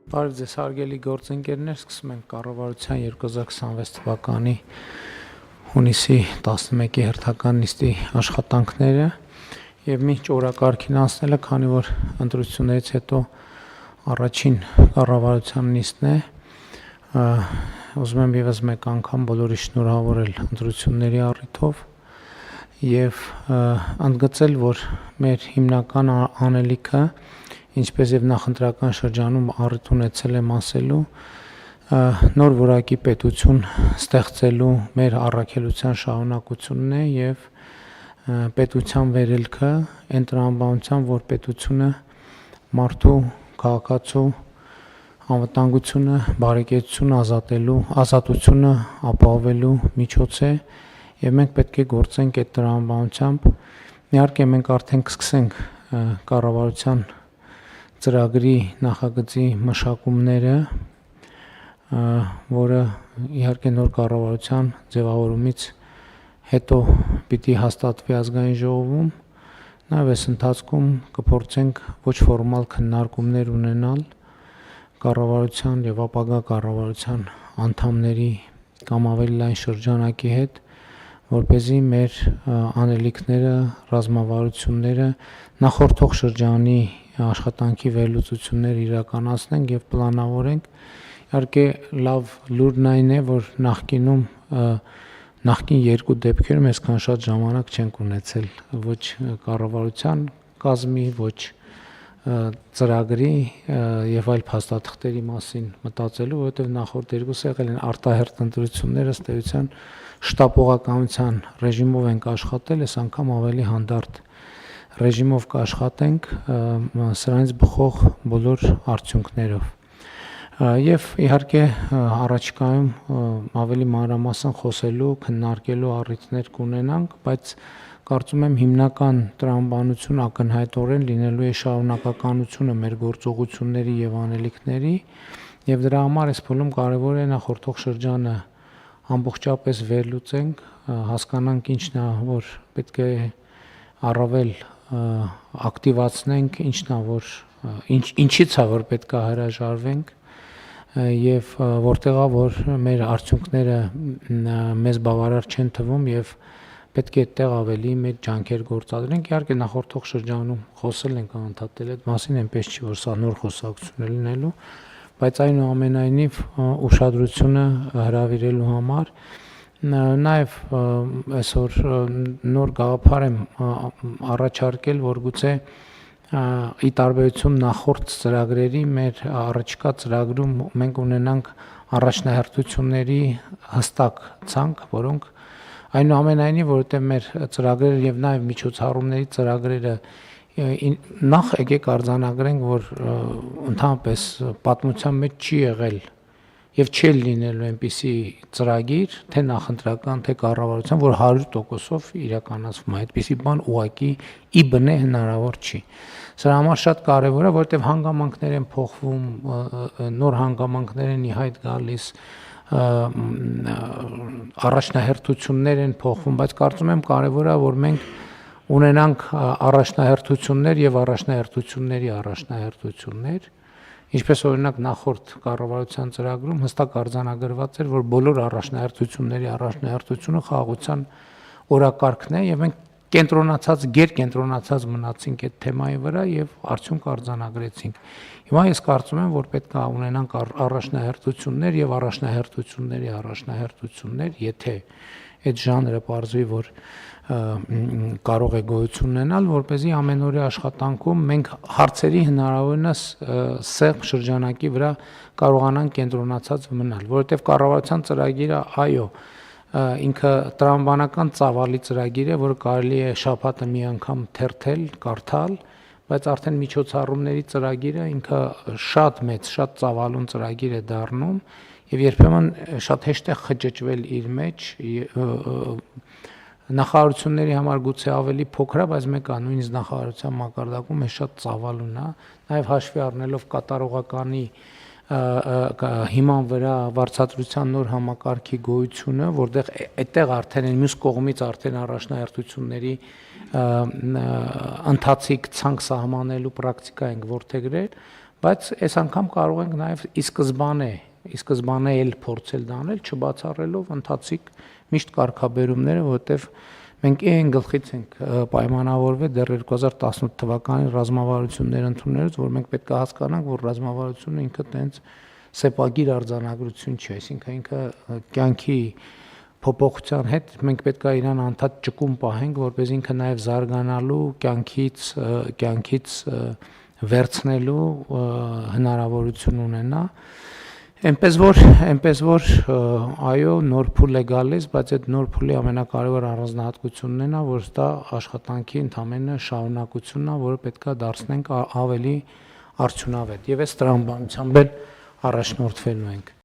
Բարև ձեզ հարգելի գործընկերներ, սկսում ենք կառավարության 2026 թվականի հունիսի 11-ի հերթական նիստի աշխատանքները եւ մինչ օրակարգին անցնելը, քանի որ ընտրություններից հետո առաջին կառավարության նիստն է, ուզում եմ եւս մեկ անգամ բոլորի շնորհավորել ընտրությունների առիթով եւ ընդգծել, որ մեր հիմնական անելիքը, ինչպես եւ նախընտրական շրջանում առիթ ունեցել եմ ասելու, նոր որակի պետություն ստեղծելու մեր առաքելության շարունակությունն է եւ պետության վերելքը այն տրամաբանությամբ, որ պետությունը մարդու քաղաքացու անվտանգությունը, բարեկեցությունը ազատությունը ապահովելու միջոց է եւ մենք պետք է գործենք այդ տրամաբանությամբ։ Իհարկե մենք արդեն կսկսենք կառավարության ծրագրի նախագծի մշակումները, որը իհարկե նոր կառավարության ձևավորումից հետո պիտի հաստատվի ազգային ժողովում, նաև այս ընթացքում կփորձենք ոչ ֆորմալ քննարկումներ ունենալ կառավարության եւ ապագա կառավարության անդամների կամ ավելի լայն շրջանակի հետ, որպեսզի մեր անելիքները, ռազմավարությունները նախորդող շրջանի աշխատանքի վերլուծություններ իրականացնենք եւ պլանավորենք։ Իհարկե լավ լուրն այն է, որ նախկին երկու դեպքերում այսքան շատ ժամանակ չենք ունեցել ոչ կառավարության կազմի, ոչ ծրագրի եւ այլ փաստաթղթերի մասին մտածելու, որովհետեւ նախորդ երկուսը եղել են արտահերթ ընտրություններ, ըստ էության շտապողականության ռեժիմով ենք աշխատել, այս անգամ ավելի հանդարտ ռեժիմով կաշխատենք սրանից բխող բոլոր արդյունքներով։ Եվ իհարկե առաջիկայում ավելի մանրամասն խոսելու, քննարկելու առիթներ կունենանք, բայց կարծում եմ հիմնական տրամաբանությունը ակնհայտորեն լինելու է շարունակականությունը մեր գործողությունների եւ անելիքների, եւ դրա համար այս փուլում կարեւոր է նախորդող շրջանը ամբողջապես վերլուծենք, հասկանանք ինչն է, որ պետք է առավել ակտիվացնենք, ինչն է, որ ինչից է, որ պետք է հրաժարվենք եւ որտեղա որ մեր արդյունքները մեզ բավարար չեն թվում եւ պետք է այդտեղ ավելի մեծ ջանքեր գործադրենք։ Իհարկե նախորդող շրջանում խոսել ենք անդադել այդ մասին, այնպես չի որ սա նոր խոսակցություն է լինելու, բայց այնուամենայնիվ ուշադրությունը հրավիրելու համար նաև այսօր նոր գաղափար եմ առաջարկել, որ գուցե ի տարբերություն նախորդ ծրագրերի մեր առաջիկա ծրագրում մենք ունենանք առաջնահերթությունների հստակ ցանկ, որոնք այնուամենայնիվ, որովհետև մեր ծրագրերը եւ նաեւ միջոցառումների ծրագրերը նախ եկեք արձանագրենք, որ ընդհանրապես պատմության մեջ չի եղել եւ չի լինելու այնպիսի ծրագիր, թե նախընտրական, թե կառավարության, որ 100%-ով իրականացվում է։ Այդպիսի բան ուղղակի ի բնե հնարավոր չի։ Սրա համար շատ կարեւոր է, որովհետեւ հանգամանքներ են փոխվում, նոր հանգամանքներ են ի հայտ գալիս, առաջնահերթություններ են փոխվում, բայց կարծում եմ կարեւոր է, որ մենք ունենանք առաջնահերթություններ եւ առաջնահերթությունների առաջնահերթություններ, ինչպես օրինակ նախորդ կառավարության ծրագրում հստակ արձանագրված էր, որ բոլոր առաջնահերթությունների առաջնահերթությունը խաղաղության օրակարգն է եւ մենք գերկենտրոնացած մնացինք այդ թեմայի վրա եւ արդյունք արձանագրեցինք։ Հիմա ես կարծում եմ, որ պետք է ունենանք առաջնահերթություններ եւ առաջնահերթությունների առաջնահերթություններ, եթե այդ ժանրը պարզվի, որ կարող է գոյություն ունենալ, որպեսզի ամենօրյա աշխատանքում մենք հարցերի հնարավորինս սեղմ շրջանակի վրա կարողանանք կենտրոնացած մնալ, որովհետև կառավարության ծրագիրը, այո, ինքը տրամաբանական ծավալի ծրագիր է, որը կարելի է շաբաթը մի անգամ թերթել, կարդալ, բայց արդեն միջոցառումների ծրագիրը ինքը շատ մեծ, շատ ծավալուն ծրագիր է դառնում եւ երբեմն շատ հեշտ է խճճվել իր մեջ նախարարությունների համար գուցե ավելի փոքր է, բայց մեկը նույնիսկ նախարարության մակարդակում է շատ ծավալուն է, նաեւ հաշվի առնելով կատարողականի հիման վրա վարձատրության նոր համակարգի գոյությունը, որտեղ այդտեղ արդեն մյուս կողմից արդեն առաջնահերթությունների ընթացիկ ցանկ սահմանելու պրակտիկա ենք որդեգրել, բայց այս անգամ կարող ենք նաև ի սկզբանե էլ փորձել դանել, չբացառելով ընթացիկ միշտ կարգաբերումները, որովհետև մենք այն գլխից ենք պայմանավորվել դեռ 2018 թվականին ռազմավարություններ ընդունելուց, որ մենք պետք է հասկանանք, որ ռազմավարությունը ինքը տենց սեպագիր արձանագրություն չէ, այսինքն ինքը կյանքի փոփոխության հետ մենք պետք է իրան անդադ ճկուն պահենք, որպես ինքը նաև զարգանալու, կյանքից վերցնելու հնարավորություն ունենա։ Այնպես որ այո, նոր փուլ է գալիս, բայց այդ նոր փուլի ամենակարևոր առանձնահատկությունն է նա, որ դա աշխատանքի ընդամենը շարունակությունն է, որը պետք է դարձնենք ավելի արդյունավետ։ Եվ այս տրամաբանությամբ էլ առաջնորդվելու ենք։